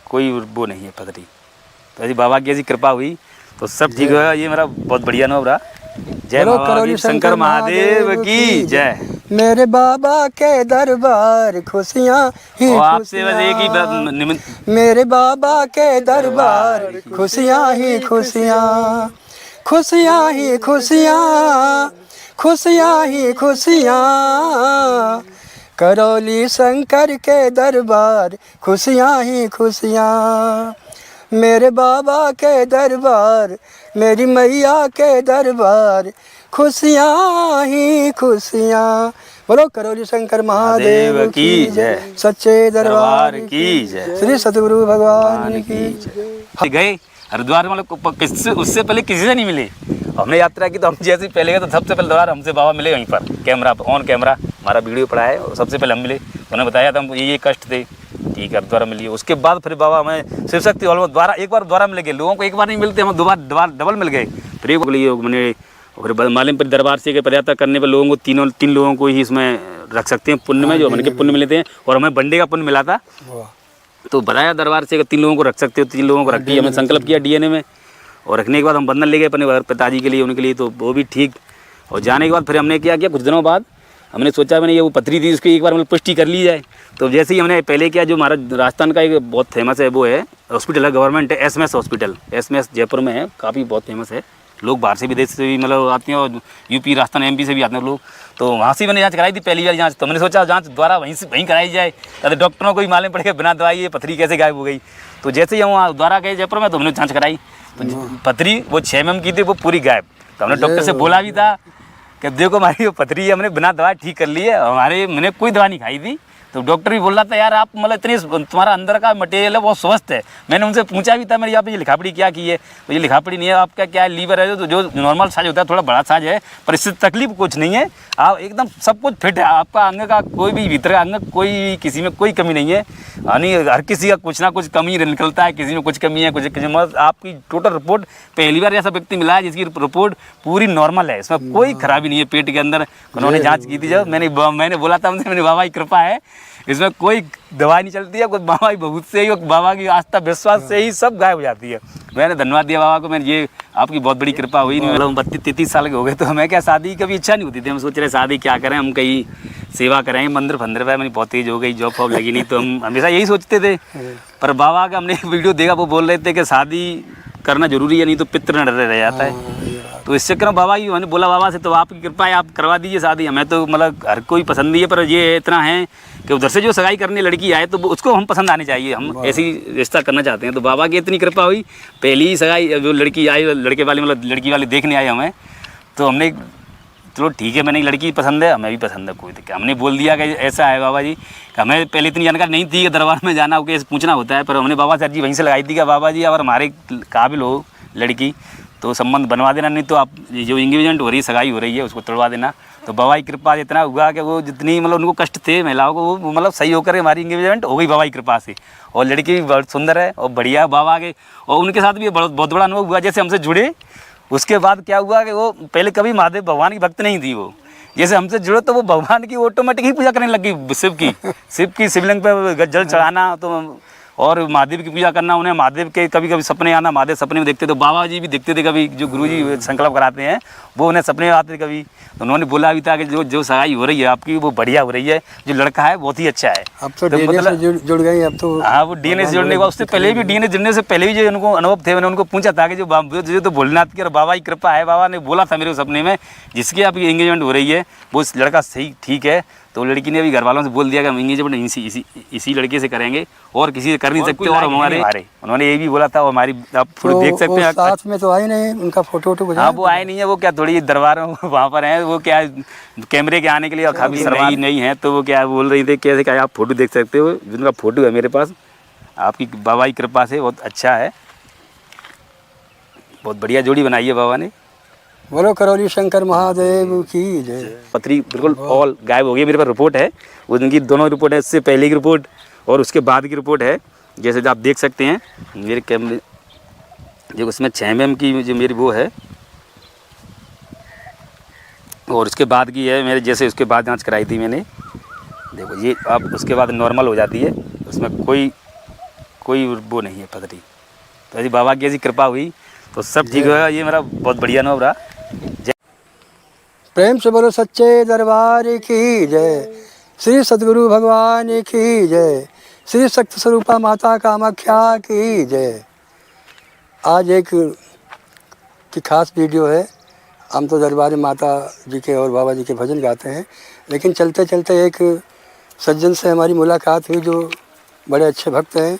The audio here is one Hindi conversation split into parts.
कोई वो नहीं है पथरी। तो ऐसी बाबा की ऐसी कृपा हुई तो सब ठीक हुआ। ये मेरा बहुत बढ़िया अनुभव रहा। जय बाबा शंकर महादेव की जय। मेरे बाबा के दरबार खुशियाँ ही आपसे बस एक ही मेरे बाबा के दरबार खुशियाँ ही खुशियाँ, खुशियाँ ही खुशियाँ, खुशियाँ ही खुशियाँ, करौली शंकर के दरबार खुशियाँ ही खुशियाँ। मेरे बाबा के दरबार, मेरी मैया के दरबार खुशियाँ ही खुशियाँ। बोलो करौली शंकर महादेव की जय, सच्चे दरबार की जय, श्री सतगुरु भगवान की जय। गए हरिद्वार मतलब उससे पहले किसी से नहीं मिले। हमने यात्रा की तो हम जैसे पहले गए तो सबसे पहले द्वार हमसे बाबा मिले वहीं पर, कैमरा ऑन कैमरा हमारा वीडियो पड़ा है और सबसे पहले हम मिले। उन्होंने बताया था हमको ये कष्ट थे, ठीक है द्वारा मिलिए। उसके बाद फिर बाबा हमें शिव शक्ति हॉल में द्वारा एक बार द्वारा मिल गए। लोगों को एक बार नहीं मिलते, हम दो बार डबल मिल गए। फिर एक लिए मैंने मालिमपुर दरबार से पदयात्रा करने पर लोगों को तीन लोगों को ही इसमें रख सकते हैं पुण्य में, जो हमने के पुण्य मिलते हैं। और हमें बंडे का पुण्य मिला था तो बताया दरबार से 3 लोगों को रख सकते हो। 3 लोगों को रख दिया, हमें संकल्प किया डीएनए में। और रखने के बाद हम बंधन ले गए अपने पिताजी के लिए, उनके लिए, तो वो भी ठीक। और जाने के बाद फिर हमने क्या किया, कुछ दिनों बाद हमने सोचा मैंने ये वो पथरी थी उसकी एक बार मतलब पुष्टि कर ली जाए। तो जैसे ही हमने पहले किया, जो हमारा राजस्थान का एक बहुत फेमस है वो है हॉस्पिटल है, गवर्नमेंट है, एसएमएस हॉस्पिटल, एसएमएस जयपुर में है, काफ़ी बहुत फेमस है। लोग बाहर से विदेश से भी मतलब आते हैं और यूपी राजस्थान एमपी से भी आते हैं लोग। तो वहाँ से मैंने जांच कराई थी पहली बार जांच। तो मैंने सोचा जांच द्वारा वहीं कराई जाए, ताकि डॉक्टरों को ही मालूम पड़ के बिना दवाई ये पथरी कैसे गायब हो गई। तो जैसे ही हम वहाँ द्वारा गए जयपुर में तो हमने जाँच कराई तो पथरी वो 6 mm की थी, वो पूरी गायब। तो हमने डॉक्टर से बोला भी था कि देखो हमारी वो पथरी है, हमने बिना दवा ठीक कर ली है, मैंने कोई दवा नहीं खाई थी। तो डॉक्टर भी बोल रहा था यार आप मतलब इतनी तुम्हारा अंदर का मटेरियल है बहुत स्वस्थ है। मैंने उनसे पूछा भी था मेरी आप ये लिखापड़ी क्या की है, तो ये लिखापड़ी नहीं है, आपका क्या है लीवर है जो नॉर्मल साइज होता है, थोड़ा बड़ा साइज है, पर इससे तकलीफ कुछ नहीं है, आप एकदम सब कुछ फिट है, आपका अंग का कोई भी भीतर का अंग कोई किसी में कोई कमी नहीं है। यानी हर किसी का कुछ ना कुछ कमी निकलता है, किसी में कुछ कमी है, कुछ मतलब आपकी टोटल रिपोर्ट पहली बार ऐसा व्यक्ति मिला है जिसकी रिपोर्ट पूरी नॉर्मल है, इसमें कोई खराबी नहीं है। पेट के अंदर उन्होंने जाँच की थी जब मैंने बोला था उनसे मेरे बाबा की कृपा है, इसमें कोई दवाई नहीं चलती है, कुछ बाबा की बहुत से ही बाबा की आस्था विश्वास से ही सब गायब हो जाती है। मैंने धन्यवाद दिया बाबा को, मैंने ये आपकी बहुत बड़ी कृपा हुई। नहीं मतलब 32-33 साल के हो गए तो हमें क्या शादी कभी इच्छा नहीं होती थी। हम सोच रहे शादी क्या करें, हम कहीं सेवा करें, मंदिर फंदिर पे। मेरी बहुत तेज हो गई, जॉब फॉब लगी नहीं, तो हम हमेशा यही सोचते थे। पर बाबा का हमने वीडियो देखा, वो बोल रहे थे कि शादी करना जरूरी है, नहीं तो पितृ न रह जाता है। तो इससे चक्कर में बाबा की मैंने बोला बाबा से तो आपकी कृपा है, आप करवा दीजिए शादी। हमें तो मतलब हर कोई पसंद नहीं है, पर ये इतना है कि उधर से जो सगाई करने लड़की आए तो उसको हम पसंद आनी चाहिए, हम ऐसी रिश्ता करना चाहते हैं। तो बाबा की इतनी कृपा हुई, पहली सगाई जो लड़की आई लड़के वाली मतलब लड़की वाले देखने आए हमें, तो हमने चलो ठीक है, मैंने लड़की पसंद है, हमें भी पसंद है, कोई दिक्कत। हमने बोल दिया कि ऐसा है बाबा जी, हमें पहले इतनी जानकारी नहीं थी कि दरबार में जाना हो के पूछना होता है, पर हमने बाबा से अर्जी वहीं से लगाई थी कि बाबा जी अगर हमारे काबिल हो लड़की तो संबंध बनवा देना, नहीं तो आप जो इंगेजमेंट हो रही है, सगाई हो रही है, उसको तोड़वा देना। तो बाबा की कृपा इतना हुआ कि वो जितनी मतलब उनको कष्ट थे महिलाओं को, वो मतलब सही होकर हमारी इंगेजमेंट हो गई बाबा की कृपा से। और लड़की भी बहुत सुंदर है और बढ़िया बाबा के। और उनके साथ भी बहुत बड़ा अनुभव हुआ, जैसे हमसे जुड़े उसके बाद क्या हुआ कि वो पहले कभी महादेव भगवान की भक्त नहीं थी, वो जैसे हमसे जुड़े तो वो भगवान की ऑटोमेटिक ही पूजा करने लगी, शिव की शिवलिंग पे जल चढ़ाना तो और महादेव की पूजा करना। उन्हें महादेव के कभी कभी सपने आना, महादेव सपने में देखते तो बाबा जी भी देखते थे कभी, जो गुरुजी संकल्प कराते हैं वो उन्हें सपने में आते थे कभी। तो उन्होंने बोला भी था कि जो सगाई हो रही है आपकी वो बढ़िया हो रही है, जो लड़का है बहुत ही अच्छा है। अब तो डीएनए से जुड़ गई अब तो। हाँ, वो डीएनए से जुड़ने के बाद उससे पहले भी डीएनए जुड़ने से पहले भी जो उनको अनुभव थे, मैंने उनको पूछा था कि जो तो भोलेनाथ की और बाबा की कृपा है, बाबा ने बोला था मेरे सपने में जिसकी आपकी एंगेजमेंट हो रही है वो लड़का सही ठीक है। तो लड़की ने अभी घर वालों से बोल दिया कि हम एंगेजमेंट इसी लड़के से करेंगे और किसी से कर नहीं सकते। और हमारे उन्होंने ये भी बोला था, हमारी आप फोटो देख सकते हैं। साथ में तो आए नहीं, उनका फोटो हाँ वो आए नहीं है, वो क्या थोड़ी दरबार वहाँ पर हैं, वो क्या कैमरे के आने के लिए काफ़ी शर्मा नहीं है, तो वो क्या बोल रही थी कैसे क्या आप फोटो देख सकते हो, जिनका फोटो है मेरे पास। आपकी बाबा की कृपा से बहुत अच्छा है, बहुत बढ़िया जोड़ी बनाई है बाबा ने। बोलो करौली शंकर महादेव की जय। पथरी बिल्कुल ऑल गायब हो गई, मेरे पास रिपोर्ट है, उनकी दोनों रिपोर्ट है, इससे पहले की रिपोर्ट और उसके बाद की रिपोर्ट है। जैसे आप देख सकते हैं मेरे कैमरे जो उसमें 6 mm की जो मेरी वो है और उसके बाद की है मेरे, जैसे उसके बाद जांच कराई थी मैंने, देखो ये आप उसके बाद नॉर्मल हो जाती है, उसमें कोई वो नहीं है पथरी। तो ऐसी बाबा की ऐसी कृपा हुई तो सब ठीक होगा। ये मेरा बहुत बढ़िया अनुभव रहा। प्रेम से बोलो सच्चे दरबार की जय, श्री सद्गुरु भगवान की जय, श्री शक्ति स्वरूपा माता कामाख्या की जय। आज एक की खास वीडियो है। हम तो दरबार में माता जी के और बाबा जी के भजन गाते हैं, लेकिन चलते चलते एक सज्जन से हमारी मुलाकात हुई जो बड़े अच्छे भक्त हैं,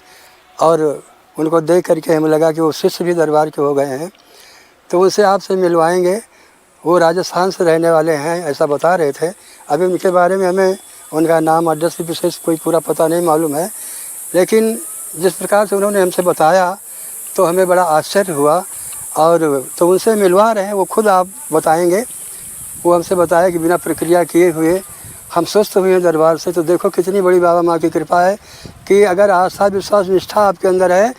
और उनको देख करके हमें लगा कि वो शिष्य भी दरबार के हो गए हैं, तो उनसे आपसे मिलवाएंगे। वो राजस्थान से रहने वाले हैं ऐसा बता रहे थे। अभी उनके बारे में हमें उनका नाम एड्रेस विशेष कोई पूरा पता नहीं मालूम है, लेकिन जिस प्रकार से उन्होंने हमसे बताया तो हमें बड़ा आश्चर्य हुआ। और तो उनसे मिलवा रहे हैं, वो खुद आप बताएंगे। वो हमसे बताया कि बिना प्रक्रिया किए हुए हम स्वस्थ हुए हैं दरबार से। तो देखो कितनी बड़ी बाबा माँ की कृपा है कि अगर आस्था विश्वास निष्ठा आपके अंदर है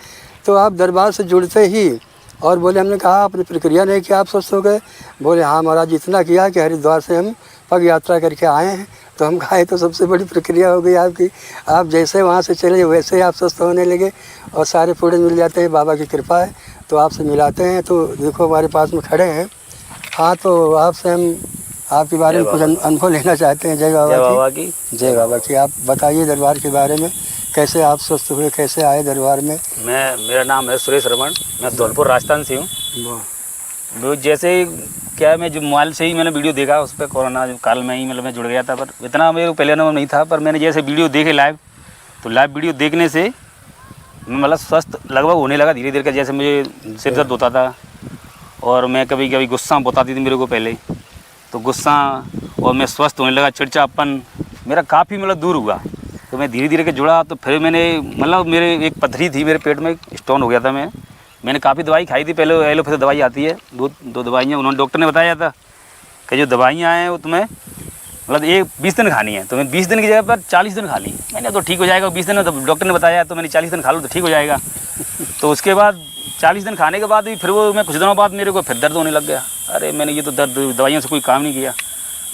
तो आप दरबार से जुड़ते ही। और बोले, हमने कहा आपने प्रक्रिया नहीं किया आप स्वस्थ हो गए? बोले हाँ महाराज, इतना किया कि हरिद्वार से हम पग यात्रा करके आए हैं। तो हम कहा तो सबसे बड़ी प्रक्रिया हो गई आपकी। आप जैसे वहाँ से चले वैसे ही आप स्वस्थ होने लगे और सारे पुण्य मिल जाते हैं। बाबा की कृपा है। तो आपसे मिलाते हैं। तो देखो हमारे पास में खड़े हैं। हाँ, तो आपसे हम आपके बारे में कुछ अनुभव लेना चाहते हैं। जय बाबा की। जय बाबा की। आप बताइए दरबार के बारे में, कैसे आप स्वस्थ हुए, कैसे आए दरबार में? मेरा नाम है सुरेश रमन, मैं धौलपुर राजस्थान से हूँ। वो जैसे क्या, मैं जो मोबाइल से ही मैंने वीडियो देखा उस पर कोरोना काल में ही मतलब मैं जुड़ गया था, पर इतना मेरे को पहले अनुभव नहीं था। पर मैंने जैसे वीडियो देखे लाइव, तो लाइव वीडियो देखने से मैं मतलब स्वस्थ लगभग होने लगा धीरे धीरे। जैसे मुझे सिर दर्द होता था और मैं कभी कभी गुस्सा बताती थी मेरे को पहले, तो गुस्सा और मैं स्वस्थ होने लगा। चिड़चिड़ापन मेरा काफ़ी मतलब दूर हुआ। तो मैं धीरे धीरे के जुड़ा। तो फिर मैंने मतलब मेरे एक पथरी थी मेरे पेट में, स्टोन हो गया था। मैंने काफ़ी दवाई खाई थी पहले। एलोपैथी दवाई आती है, दो दवाइयाँ उन्होंने डॉक्टर ने बताया था कि जो दवाइयाँ हैं वो तुम्हें मतलब 20 दिन खानी है। तो मैं 20 दिन की जगह पर 40 दिन खा ली। मैंने तो ठीक हो जाएगा 20 दिन में, तो डॉक्टर ने बताया तो मैंने 40 दिन खा लो तो ठीक हो जाएगा। तो उसके बाद 40 दिन खाने के बाद भी फिर वो मैं कुछ दिनों बाद मेरे को फिर दर्द होने लग गया। अरे मैंने ये तो दर्द दवाइयों से कोई काम नहीं किया।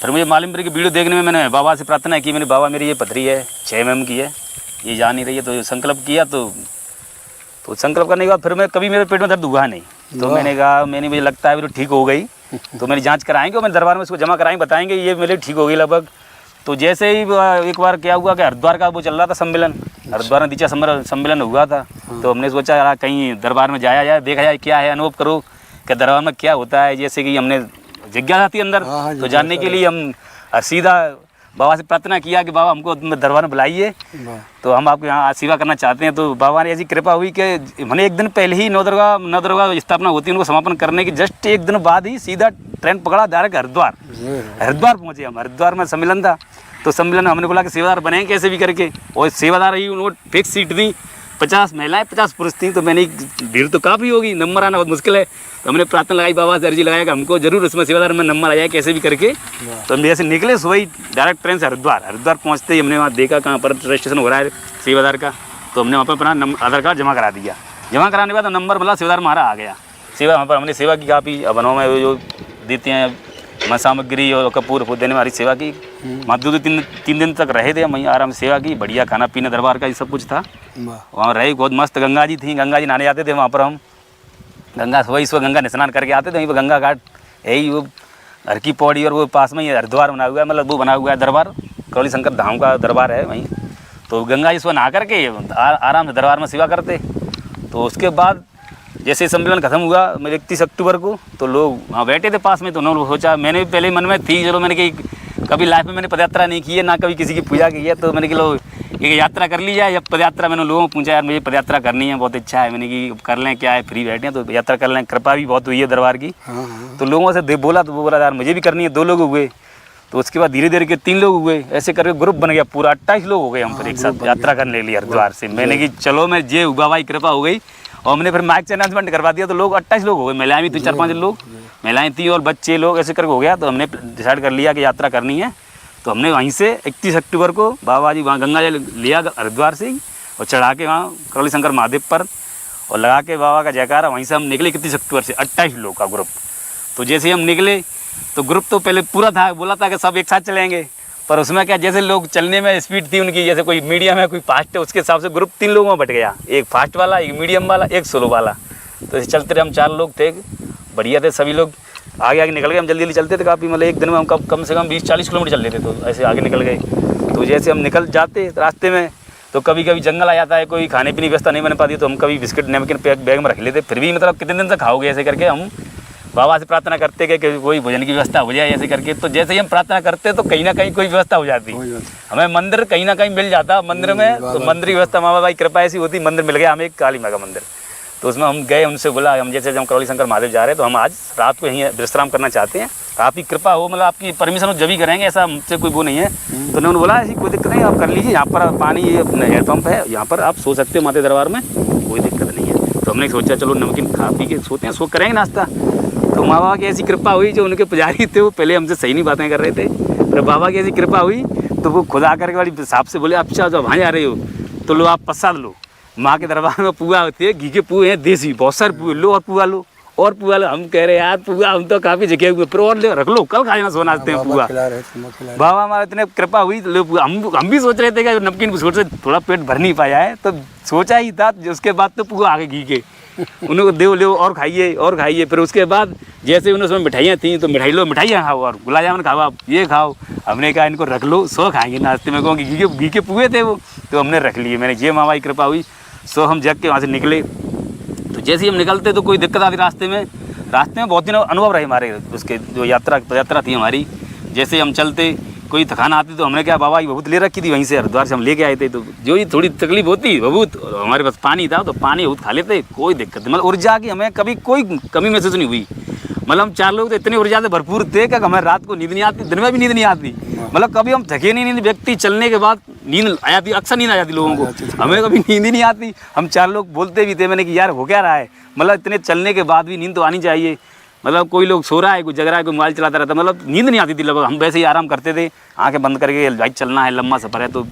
फिर मुझे मालूम पड़ी कि वीडियो देखने में मैंने बाबा से प्रार्थना की। मैंने बाबा मेरी ये पथरी है 6 mm की है, ये जा नहीं रही है। तो संकल्प किया। तो संकल्प करने के बाद फिर मैं कभी मेरे पेट में दर्द हुआ नहीं। तो मैंने कहा मुझे लगता है तो ठीक हो गई। तो मेरी जांच कराएंगे और मैंने दरबार में इसको जमा कराएंगे, बताएंगे ये मेरे ठीक हो गई लगभग। तो जैसे ही एक बार क्या हुआ कि हरिद्वार का वो चल रहा था सम्मेलन, हरिद्वार में दीक्षा सम्मेलन हुआ था। तो हमने सोचा यार कहीं दरबार में जाया जाए, देखा जाए क्या है, अनुभव करो कि दरबार में क्या होता है। जैसे कि हमने जिज्ञासा थी अंदर, तो जानने के लिए हम सीधा बाबा से प्रार्थना किया कि बाबा हमको दरबार में बुलाइए, तो हम आपको यहाँ सेवा करना चाहते हैं। तो बाबा ने ऐसी कृपा हुई कि मैंने एक दिन पहले ही नवदुर्गा स्थापना होती है उनको समापन करने की जस्ट एक दिन बाद ही सीधा ट्रेन पकड़ा डायरेक्ट हरिद्वार पहुँचे हम। हरिद्वार में सम्मेलन था। तो सम्मेलन में हमने बोला कि सेवादार बनेंगे कैसे भी करके, और सेवादार ही उनको फिक्स सीट दी। 50 महिलाएं 50 पुरुष थी। तो मैंने भीड़ तो काफ़ी होगी, नंबर आना बहुत मुश्किल है। तो हमने प्रार्थना लगाई, बाबा से अर्जी लगाया कि हमको जरूर उसमें सेवादार में नंबर आ जाए कैसे भी करके। तो हम जैसे निकले सुबह ही डायरेक्ट ट्रेन से हरिद्वार पहुँचते ही हमने वहाँ देखा कहाँ पर रजिस्ट्रेशन हो रहा है सेवादार का। तो हमने वहाँ पर अपना आधार कार्ड जमा करा दिया। जमा कराने के बाद नंबर मतलब सेवादार हमारा आ गया। सेवा वहाँ पर हमने सेवा की काफ़ी बनों में जो देते हैं मैं सामग्री और कपूर देने में हमारी सेवा की। वहाँ 2-3 दिन तक रहे थे हम, वहीं आराम से सेवा की। बढ़िया खाना पीना दरबार का ये सब कुछ था। वहाँ रहे, बहुत मस्त गंगा जी थी, गंगा जी नहाने जाते थे वहाँ पर हम। गंगा सुबह गंगा स्नान करके आते थे वहीं पर गंगा घाट यही वो हर की पौड़ी, और वो पास में ही हरिद्वार बना हुआ है, मतलब वो बना हुआ है दरबार, करौली शंकर धाम का दरबार है वहीं। तो गंगा जी सुबह नहा करके आराम से दरबार में सेवा करते। तो उसके बाद जैसे सम्मेलन खत्म हुआ 31 अक्टूबर को, तो लोग वहाँ बैठे थे पास में। तो उन्होंने सोचा, मैंने भी पहले मन में थी चलो, मैंने कि कभी लाइफ में मैंने पदयात्रा नहीं की है, ना कभी किसी की पूजा की है। तो मैंने कि लो एक यात्रा कर ली जाए। जब पदयात्रा मैंने लोगों को पूछा यार मुझे पदयात्रा करनी है, बहुत इच्छा है। मैंने कि कर लें, क्या है फ्री बैठे हैं तो यात्रा कर लें। कृपा भी बहुत हुई है दरबार की। तो लोगों से बोला, तो वो बोला यार मुझे भी करनी है। 2 लोग हुए। तो उसके बाद धीरे धीरे के 3 लोग हुए, ऐसे करके ग्रुप बन गया पूरा 28 लोग हो गए हम पर एक साथ यात्रा करने लिए हरिद्वार से। मैंने कि चलो मैं ये बाबा की कृपा हो गई। और हमने फिर माइक से अनाउंसमेंट करवा दिया। तो लोग 28 लोग हो गए, महिलाएं भी 4-5 लोग, महिलाएं थी और बच्चे लोग, ऐसे करके हो गया। तो हमने डिसाइड कर लिया कि यात्रा करनी है। तो हमने वहीं से 31 अक्टूबर को बाबा जी वहाँ गंगा जल लिया हरिद्वार से ही, और चढ़ा के वहाँ करौली शंकर महादेव पर और लगा के बाबा का जयकारा। वहीं से हम निकले 31 अक्टूबर से 28 लोग का ग्रुप। तो जैसे ही हम निकले तो ग्रुप तो पहले पूरा था, बोला था कि सब एक साथ चलेंगे। पर उसमें क्या जैसे लोग चलने में स्पीड थी उनकी, जैसे कोई मीडियम है कोई फास्ट है, उसके हिसाब से ग्रुप 3 लोगों में बट गया, एक फास्ट वाला, एक मीडियम वाला, एक स्लो वाला। तो ऐसे चलते रहे, हम 4 लोग थे, बढ़िया थे सभी लोग। आगे आगे निकल गए, हम जल्दी जल्दी चलते थे काफ़ी, मतलब एक दिन में हम कम से कम 20-40 किलोमीटर चल लेते, तो ऐसे आगे निकल गए। तो जैसे हम निकल जाते रास्ते में तो कभी कभी जंगल आ जाता है, कोई खाने पीने की व्यवस्था नहीं बन पाती, तो हम कभी बिस्किट नमकीन पैक बैग में रख लेते, फिर भी मतलब कितने दिन तक खाओगे, ऐसे करके हम बाबा से प्रार्थना करते कि कोई भोजन की व्यवस्था हो जाए ऐसे करके। तो जैसे ही हम प्रार्थना करते तो कहीं ना कहीं कोई व्यवस्था हो जाती, हमें मंदिर कहीं ना कहीं मिल जाता मंदिर में। तो मंदिर की व्यवस्था माँ बाबा की कृपा ऐसी होती, मंदिर मिल गया हमें, एक काली माँ का मंदिर। तो उसमें हम गए, उनसे बोला हम जैसे हम करौली शंकर महादेव जा रहे हैं, तो हम आज रात को यहीं विश्राम करना चाहते हैं, आपकी कृपा हो, मतलब आपकी परमिशन हो जब ही करेंगे, ऐसा हमसे कोई वो नहीं है। तो उन्होंने बोला ऐसी कोई दिक्कत नहीं, आप कर लीजिए, यहाँ पर पानी हैंडपम्प है, यहाँ पर आप सो सकते हो माता दरबार में, कोई दिक्कत नहीं है। तो हमने सोचा चलो नमकीन खा पी के सोते हैं, सो करेंगे नाश्ता। तो माँ बाबा की ऐसी कृपा हुई, जो उनके पुजारी थे वो पहले हमसे सही नहीं बातें कर रहे थे, पर बाबा की ऐसी कृपा हुई तो वो खुद आकर के बड़ी साहब से बोले अच्छा जब वहाँ जा रहे हो तो लो आप प्रसाद लो, माँ के दरबार में पुआ होती है, घी के पुए हैं देसी, बहुत सारे पुए लो, और पुआ लो और पुआ लो। हम कह रहे यार पुआ हम तो काफ़ी जगह हुए, पर और ले रख लो, कल खाना सोना आते हैं पुआ। बाबा हमारे इतने कृपा हुई तो हम भी सोच रहे थे कि नमकीन सोच रहे थोड़ा पेट भर नहीं पाया है, तो सोचा ही था, उसके बाद तो पुआ आगे घी के उनको दे लो और खाइए और खाइए। फिर उसके बाद जैसे उन्हें उसमें मिठाइयाँ थी, तो मिठाई लो, मिठाइयाँ खाओ और गुलाब जामुन खाओ, आप ये खाओ। हमने कहा इनको रख लो, सो खाएंगे नाश्ते में, क्योंकि घी के पुए थे वो, तो हमने रख लिए। मैंने ये माँ बाई कृपा हुई, सो हम जग के वहाँ से निकले। तो जैसे ही हम निकलते तो कोई दिक्कत आती रास्ते में बहुत दिन अनुभव रहे हमारे, उसके जो यात्रा थी हमारी। जैसे हम चलते कोई थकान आती तो हमने क्या बाबा की बहुत ले रखी थी, वहीं से हरिद्वार से हम लेके आए थे, तो जो ही थोड़ी तकलीफ होती बहुत, हमारे पास पानी था तो पानी बहुत खा लेते, कोई दिक्कत नहीं, मतलब ऊर्जा की हमें कभी कोई कमी महसूस नहीं हुई। मतलब हम 4 लोग तो इतने ऊर्जा से भरपूर थे कि हमें रात को नींद नहीं आती, दिन में भी नींद नहीं आती, मतलब कभी हम थके नहीं। व्यक्ति चलने के बाद नींद आ जाती, अक्सर नींद आ जाती लोगों को, हमें कभी नींद ही नहीं आती। हम 4 लोग बोलते भी थे, मैंने कि यार हो क्या रहा है, मतलब इतने चलने के बाद भी नींद तो आनी चाहिए। मतलब कोई लोग सो रहा है, कोई जग रहा है, कोई मोबाइल चलाता रहता, मतलब नींद नहीं आती थी लगभग। हम वैसे ही आराम करते थे, आंखें बंद करके, भाई चलना है, लंबा सफ़र है तो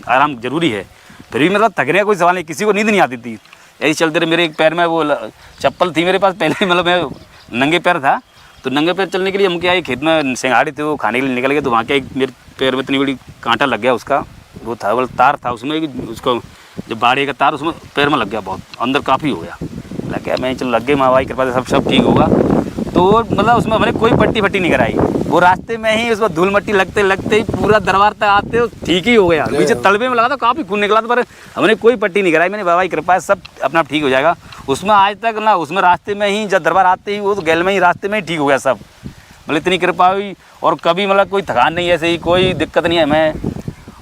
आराम जरूरी है। फिर भी मतलब थकने का कोई सवाल नहीं, किसी को नींद नहीं आती थी। ऐसे चलते रहे। मेरे एक पैर में वो चप्पल थी मेरे पास पहले, मतलब मैं नंगे पैर था, तो नंगे पैर चलने के लिए हम क्या है, खेत में सिंघाड़े थे वो खाने के लिए निकल गए, तो वहाँ क्या मेरे पैर में इतनी बड़ी कांटा लग गया, उसका वो था वो तार था उसमें, उसको जब बाड़े का तार उसमें पैर में लग गया, बहुत अंदर काफ़ी हो गया, लग गया। मैं चलो लग गए, माँ बाई कृपा से सब ठीक होगा। तो मतलब उसमें हमने कोई पट्टी फट्टी नहीं कराई, वो रास्ते में ही उसमें धूल मट्टी लगते लगते ही पूरा दरबार तक आते हो ठीक ही हो गया। नीचे तलबे में लगा था, काफ़ी खून निकला था, पर हमने कोई पट्टी नहीं कराई। मैंने बाबा की कृपा है सब अपना ठीक हो जाएगा। उसमें आज तक ना, उसमें रास्ते में ही जब दरबार आते ही वो तो गैल में ही रास्ते में ही ठीक हो गया सब, मतलब इतनी कृपा हुई। और कभी मतलब कोई थकान नहीं, ऐसे ही कोई दिक्कत नहीं है हमें।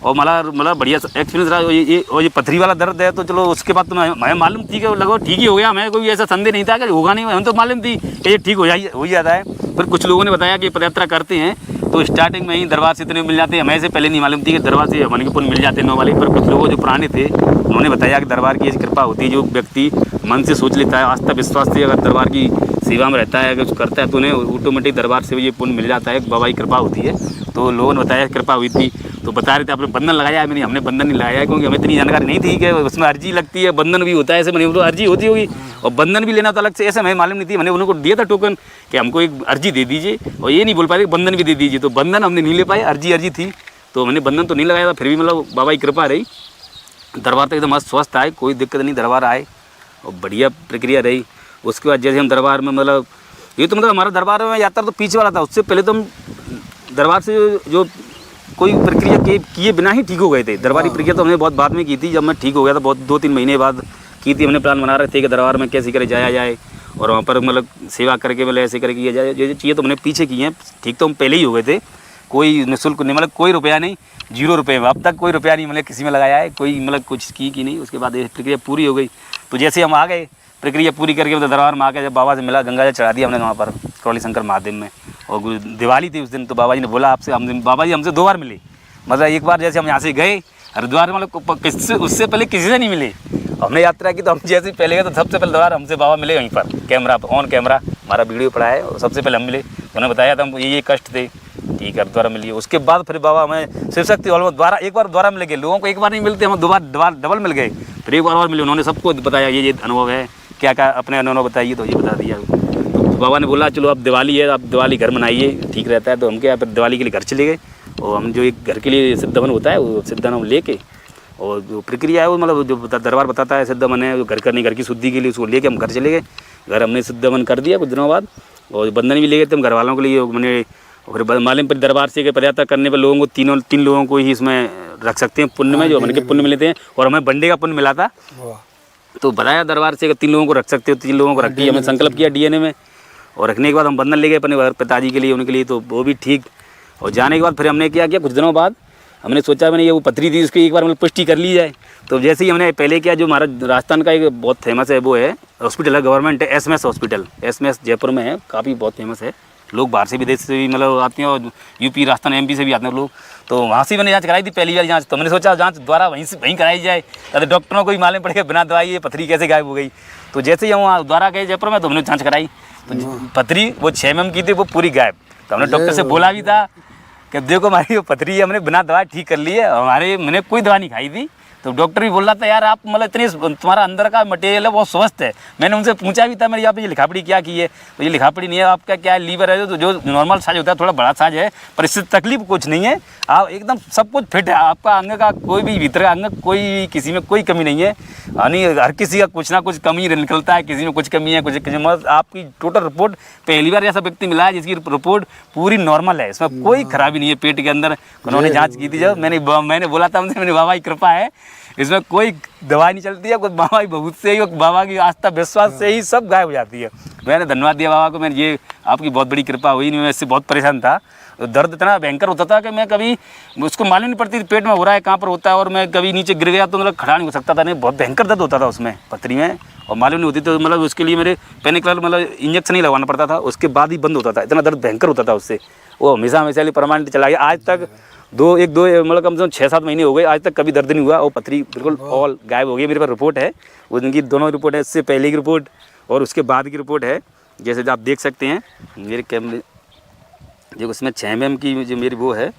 और मतलब बढ़िया एक्सपीरियंस रहा। ये पथरी वाला दर्द है तो चलो उसके बाद तो हमें मालूम थी कि लगभग ठीक ही हो गया, हमें कोई ऐसा संदेह नहीं था कि होगा नहीं, हमें तो मालूम थी कि ये ठीक हो जाता है। फिर कुछ लोगों ने बताया कि पदयात्रा करते हैं तो स्टार्टिंग में ही दरबार से इतने मिल जाते हैं, हमें से पहले नहीं मालूम थी कि दरबार से हमारे पुण्य मिल जाते हैं 9 वाले। पर कुछ लोगों जो पुराने थे उन्होंने बताया कि दरबार की ऐसी कृपा होती है, जो व्यक्ति मन से सोच लेता है, आस्था विश्वास से अगर दरबार की सेवा में रहता है, अगर कुछ करता है तो उन्हें ऑटोमेटिक दरबार से ये पुण्य मिल जाता है, बाबा की कृपा होती है। तो लोगों ने बताया कृपा हुई थी, तो बता रहे थे आपने बंधन लगाया है। हमने बंधन नहीं लगाया है, क्योंकि हमें इतनी जानकारी नहीं थी कि उसमें अर्जी लगती है, बंधन भी होता है। ऐसे मैंने अर्जी होती होगी और बंधन भी लेना तो अलग से, ऐसे हमें मालूम नहीं थी। मैंने उनको दिया था टोकन कि हमको एक अर्जी दे दीजिए, और ये नहीं बोल पाए बंधन भी दे दीजिए, तो बंधन हमने नहीं ले पाए, अर्जी थी तो हमने बंधन तो नहीं लगाया था। फिर भी मतलब बाबा की कृपा रही, दरबार तक एकदम मस्त स्वस्थ आए, कोई दिक्कत नहीं, दरबार आए और बढ़िया प्रक्रिया रही। उसके बाद जैसे हम दरबार में मतलब ये तो मतलब हमारा दरबार में यात्रा तो पीछे वाला था, उससे पहले तो हम दरबार से जो कोई प्रक्रिया किए बिना ही ठीक हो गए थे। दरबारी प्रक्रिया तो हमने बहुत बाद में की थी, जब मैं ठीक हो गया था, बहुत 2-3 महीने बाद की थी। हमने प्लान बना रहे थे कि दरबार में कैसे करे जाया जाए और वहाँ पर मतलब सेवा करके मतलब ऐसे करके किया जाए, जो चीज़ें तो हमने पीछे की हैं। ठीक तो हम पहले ही हो गए थे, कोई निःशुल्क नहीं, मतलब कोई रुपया नहीं, 0 रुपये में अब तक कोई रुपया नहीं मतलब किसी में लगाया है, कोई मतलब कुछ की नहीं। उसके बाद ये प्रक्रिया पूरी हो गई, तो जैसे हम आ गए प्रक्रिया पूरी करके मतलब दरबार में आके जब बाबा से मिला, गंगा जल चढ़ा दिया हमने वहाँ पर करौली शंकर महादेव में। और दिवाली थी उस दिन, तो बाबा जी ने बोला आपसे, बाबा जी हमसे 2 बार मिले। मतलब एक बार जैसे हम यहाँ से गए हरिद्वार में, मतलब उससे पहले किसी से नहीं मिले। हमने यात्रा की तो हम जैसे पहले गए तो सबसे पहले दरबार हमसे बाबा मिले वहीं पर, कैमरा ऑन कैमरा हमारा वीडियो पड़ा है, और सबसे पहले हम मिले। उन्होंने बताया था हम ये कष्ट थे, ठीक है द्वारा मिलिए। उसके बाद फिर बाबा हमें शिव शक्ति हॉल में द्वारा एक बार द्वारा मिल गए। लोगों को एक बार नहीं मिलते, हम 2 बार डबल मिल गए, फिर एक बार और मिले। उन्होंने सबको बताया ये अनुभव है, क्या क्या अपने अनुभव बताइए, तो ये बता दिया। तो बाबा ने बोला चलो अब दिवाली है, आप दिवाली घर मनाइए, ठीक रहता है। तो हम क्या फिर दिवाली के लिए घर चले गए। और हम जो एक घर के लिए सिद्धवन होता है वो सिद्धवन हम लेके और जो प्रक्रिया है वो मतलब जो दरबार बताता है सिद्धवन है, घर करनी घर की शुद्धि के लिए उसको लेके हम घर चले गए। घर हमने सिद्धवन कर दिया कुछ दिनों बाद और बंधन भी ले गए थे हम घर वालों के लिए। मैंने और मालिमपुर दरबार से पदयात्रा करने पर लोगों को तीन लोगों को ही इसमें रख सकते हैं पुण्य में, जो हमने के पुण्य मिलते हैं और हमें बंडे का पुण्य मिला था। तो बताया दरबार से 3 लोगों को रख सकते हो, 3 लोगों को रख दिया। हमने संकल्प किया डीएनए में और रखने के बाद हम बंधन ले गए अपने पिताजी के लिए उनके लिए, तो वो भी ठीक। और जाने के बाद फिर हमने क्या किया, कुछ दिनों बाद हमने सोचा मैंने ये वो पथरी थी उसकी एक बार मतलब पुष्टि कर ली जाए। तो जैसे ही हमने पहले किया, जो हमारा राजस्थान का एक बहुत फेमस है वो है हॉस्पिटल है गवर्नमेंट है एसएमएस हॉस्पिटल, एसएमएस जयपुर में है, काफ़ी बहुत फेमस है। लोग बाहर से विदेश से भी मतलब आते हैं और यूपी राजस्थान एमपी से भी आते हैं लोग। तो वहाँ से मैंने जांच कराई थी पहली वाली जांच। तो मैंने सोचा जांच द्वारा वहीं कराई जाए, तो डॉक्टरों को भी मालूम पड़ेगा बिना दवाई ये पथरी कैसे गायब हो गई। तो जैसे ही हम वहाँ द्वारा गए जयपुर में तो हमने जाँच कराई, तो पथरी वो 6 mm की थी वो पूरी गायब। तो हमने डॉक्टर से बोला भी था कि देखो हमारी वो पथरी हमने बिना दवा ठीक कर ली है, मैंने कोई दवा नहीं खाई थी। तो डॉक्टर भी बोल रहा था यार आप मतलब इतनी तुम्हारा अंदर का मटेरियल है बहुत स्वस्थ है। मैंने उनसे पूछा भी था मेरे यहाँ पे ये लिखापड़ी क्या की है, तो ये लिखापड़ी नहीं है, आपका क्या लीवर है जो नॉर्मल साइज होता है थोड़ा बड़ा साइज है, पर इससे तकलीफ कुछ नहीं है, आप एकदम सब कुछ फिट है, आपका अंग का कोई भी भीतर का अंग कोई किसी में कोई कमी नहीं है। यानी हर किसी का कुछ ना कुछ कमी निकलता है, किसी में कुछ कमी है कुछ मतलब आपकी टोटल रिपोर्ट पहली बार ऐसा व्यक्ति मिला है जिसकी रिपोर्ट पूरी नॉर्मल है, इसमें कोई खराबी नहीं है। पेट के अंदर उन्होंने जाँच की थी जब मैंने बोला था उनसे मेरे बाबा की कृपा है, इसमें कोई दवाई नहीं चलती है, कुछ बाबा की बहुत से ही बाबा की आस्था विश्वास से ही सब गायब हो जाती है। मैंने धन्यवाद दिया बाबा को, मैंने ये आपकी बहुत बड़ी कृपा हुई। मैं इससे बहुत परेशान था, दर्द इतना भयंकर होता था कि मैं कभी उसको मालूम नहीं पड़ती पेट में हो रहा है कहाँ पर होता है, और मैं कभी नीचे गिर गया तो मतलब खड़ा नहीं हो सकता था, नहीं बहुत भयंकर दर्द होता था उसमें पथरी में, और मालूम नहीं होती तो मतलब उसके लिए मेरे पेनिकलर मतलब इंजेक्शन ही लगवाना पड़ता था, उसके बाद ही बंद होता था, इतना दर्द भयंकर होता था उससे। वो हमेशा लिए परमानेंट चला गया। आज तक दो मतलब कम से कम 6-7 महीने हो गए, आज तक कभी दर्द नहीं हुआ, और पथरी बिल्कुल ऑल गायब हो गई। मेरे पास रिपोर्ट है, उनकी दोनों रिपोर्ट है, इससे पहले की रिपोर्ट और उसके बाद की रिपोर्ट है, जैसे आप देख सकते हैं मेरे कैमरे जो उसमें 6 mm की जो मेरी वो है,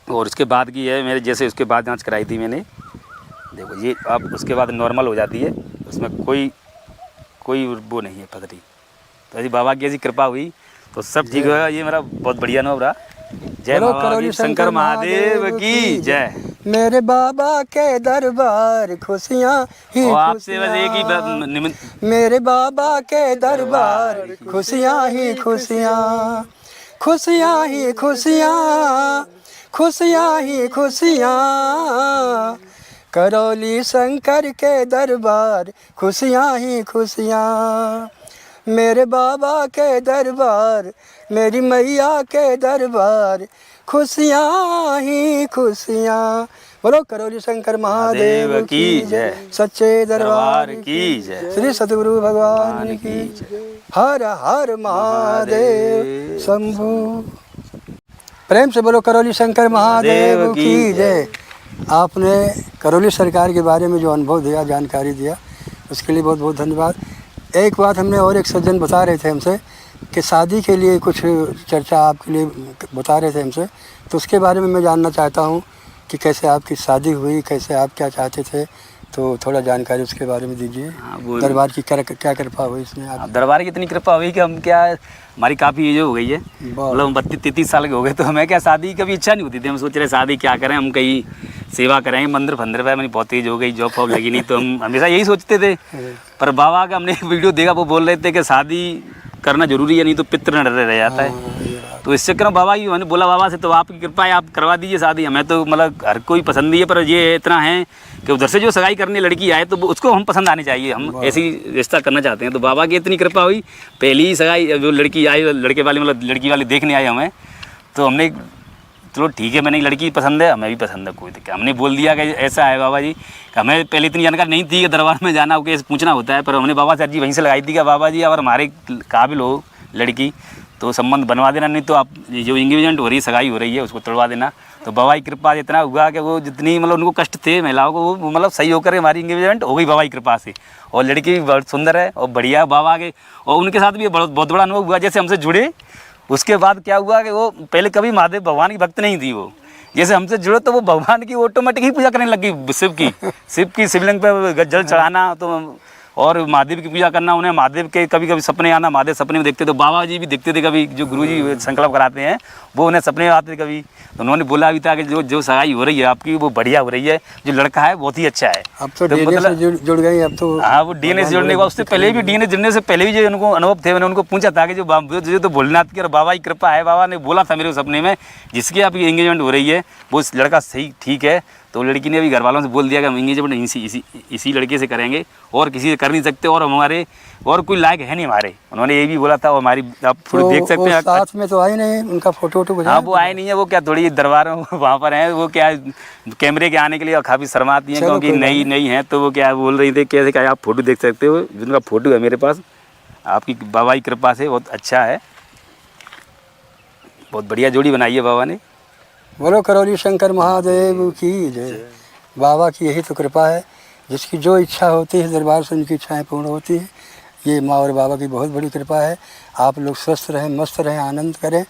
और उसके बाद की है मेरे, जैसे उसके बाद जांच कराई थी मैंने, देखो ये अब उसके बाद नॉर्मल हो जाती है, उसमें कोई वो नहीं है पथरी। तो ऐसी बाबा की ऐसी कृपा हुई तो सब ठीक होगा। ये मेरा बहुत बढ़िया नाम रहा। जय बाबा शंकर महादेव की जय। मेरे बाबा के दरबार खुशियाँ ही आपसे बस एक ही मेरे बाबा के दरबार खुशियाँ ही खुशियाँ, खुशियाँ ही खुशियाँ, खुशियाँ ही खुशियाँ, करौली शंकर के दरबार खुशियाँ ही खुशियाँ, मेरे बाबा के दरबार मेरी मैया के दरबार खुशियाँ ही खुशियाँ। बोलो करौली शंकर महादेव की जय, सच्चे दरबार की जय, श्री सतगुरु भगवान की जय, हर हर महादेव शंभु। प्रेम से बोलो करौली शंकर महादेव की जय। आपने करौली सरकार के बारे में जो अनुभव दिया, जानकारी दिया, उसके लिए बहुत बहुत धन्यवाद। एक बात हमने और एक सज्जन बता रहे थे हमसे कि शादी के लिए कुछ चर्चा आपके लिए बता रहे थे हमसे, तो उसके बारे में मैं जानना चाहता हूँ कि कैसे आपकी शादी हुई, कैसे आप क्या चाहते थे, तो थोड़ा जानकारी उसके बारे में दीजिए। दरबार की क्या कृपा हुई इसमें? आप दरबार की इतनी कृपा हुई कि हम क्या, हमारी काफ़ी एज हो गई है, मतलब 32-33 साल के हो गए, तो हमें क्या शादी कभी इच्छा नहीं होती थी। हम सोच रहे शादी क्या करें, हम कहीं सेवा करेंगे मंदिर फंदिर पे, मेरी बहुत एज हो गई, जॉब फॉब लगी नहीं, तो हम हमेशा यही सोचते थे। पर बाबा का हमने एक वीडियो देखा, वो बोल रहे थे कि शादी करना जरूरी है, नहीं तो पितृ न रह जाता है। तो इससे करो बाबा की, मैंने बोला बाबा से तो आपकी कृपा है, आप करवा दीजिए शादी। हमें तो मतलब हर कोई पसंद ही है, पर ये इतना है कि उधर से जो सगाई करने लड़की आए तो उसको हम पसंद आनी चाहिए, हम ऐसी रिश्ता करना चाहते हैं। तो बाबा की इतनी कृपा हुई, पहली ही सगाई जो लड़की आई, लड़के वाले मतलब लड़की वाले देखने आए हमें, तो हमने चलो ठीक है, मैंने लड़की पसंद है, हमें भी पसंद है, कोई दिक्कत। हमने बोल दिया कि ऐसा है बाबा जी, हमें पहले इतनी जानकारी नहीं थी कि दरबार में जाना हो, कैसे पूछना होता है, पर हमने बाबा से अर्जी वहीं से लगाई थी कि बाबा जी अगर हमारे काबिल हो लड़की तो संबंध बनवा देना, नहीं तो आप जो इंगेजमेंट हो रही है, सगाई हो रही है, उसको तोड़वा देना। तो बाबा की कृपा इतना हुआ कि वो जितनी मतलब उनको कष्ट थे महिलाओं को, वो मतलब सही होकर हमारी इंगेजमेंट हो गई बाबा की कृपा से। और लड़की भी बहुत सुंदर है और बढ़िया बाबा के, और उनके साथ भी बहुत बड़ा अनुभव हुआ। जैसे हमसे जुड़े उसके बाद क्या हुआ कि वो पहले कभी महादेव भगवान की भक्त नहीं थी, वो जैसे हमसे जुड़े तो वो भगवान की ऑटोमेटिक ही पूजा करने लगी, शिव की शिवलिंग पे जल चढ़ाना। तो और महादेव की पूजा करना, उन्हें महादेव के कभी कभी सपने आना, महादेव सपने में देखते, तो बाबा जी भी देखते थे कभी, जो गुरु जी संकल्प कराते हैं वो उन्हें सपने में आते थे कभी। तो उन्होंने बोला भी था कि जो सगाई हो रही है आपकी वो बढ़िया हो रही है, जो लड़का है बहुत ही अच्छा है। अब तो डीएनए से जुड़ गई अब तो। हाँ, वो डीएनए से जुड़ने के बाद, उससे पहले भी डीएनए जुड़ने से पहले भी जो उनको अनुभव थे, मैंने उनको पूछा था कि जो तो भोलेनाथ की और बाबा की कृपा है, बाबा ने बोला था मेरे सपने में जिसकी आपकी एंगेजमेंट हो रही है वो लड़का सही ठीक है। तो लड़की ने भी घर वालों से बोल दिया कि हम एंगेजमेंट इसी लड़के से करेंगे और किसी से कर नहीं सकते, और हमारे और कोई लायक है नहीं हमारे, उन्होंने ये भी बोला था। और हमारी आप थोड़ी देख सकते हैं, साथ में तो आई नहीं, उनका फोटो हाँ वो आए नहीं है, वो क्या थोड़ी दरबार वहाँ पर हैं, वो क्या कैमरे के आने के लिए काफ़ी शर्माती हैं क्योंकि नई हैं। तो वो क्या बोल रही थी कैसे क्या आप फोटो देख सकते हो, जिनका फोटो है मेरे पास, आपकी बाबा की कृपा से बहुत अच्छा है, बहुत बढ़िया जोड़ी बनाई है बाबा ने। बोलो करौली शंकर महादेव की जय। बाबा की यही तो कृपा है, जिसकी जो इच्छा होती है दरबार से उनकी इच्छाएं पूर्ण होती हैं। ये माँ और बाबा की बहुत बड़ी कृपा है। आप लोग स्वस्थ रहें, मस्त रहें, आनंद करें।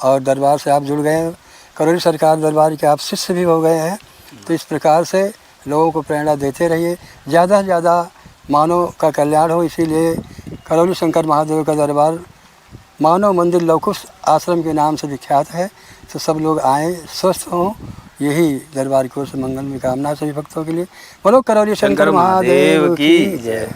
और दरबार से आप जुड़ गए हैं, करौली सरकार दरबार के आप शिष्य भी हो गए हैं, तो इस प्रकार से लोगों को प्रेरणा देते रहिए, ज़्यादा से ज़्यादा मानव का कल्याण हो। इसीलिए करौली शंकर महादेव का दरबार मानव मंदिर लवकुश आश्रम के नाम से विख्यात है। तो सब लोग आएँ, स्वस्थ हों, यही दरबार की ओर से मंगल में कामना सभी भक्तों के लिए। बोलो करौली शंकर महादेव की जय।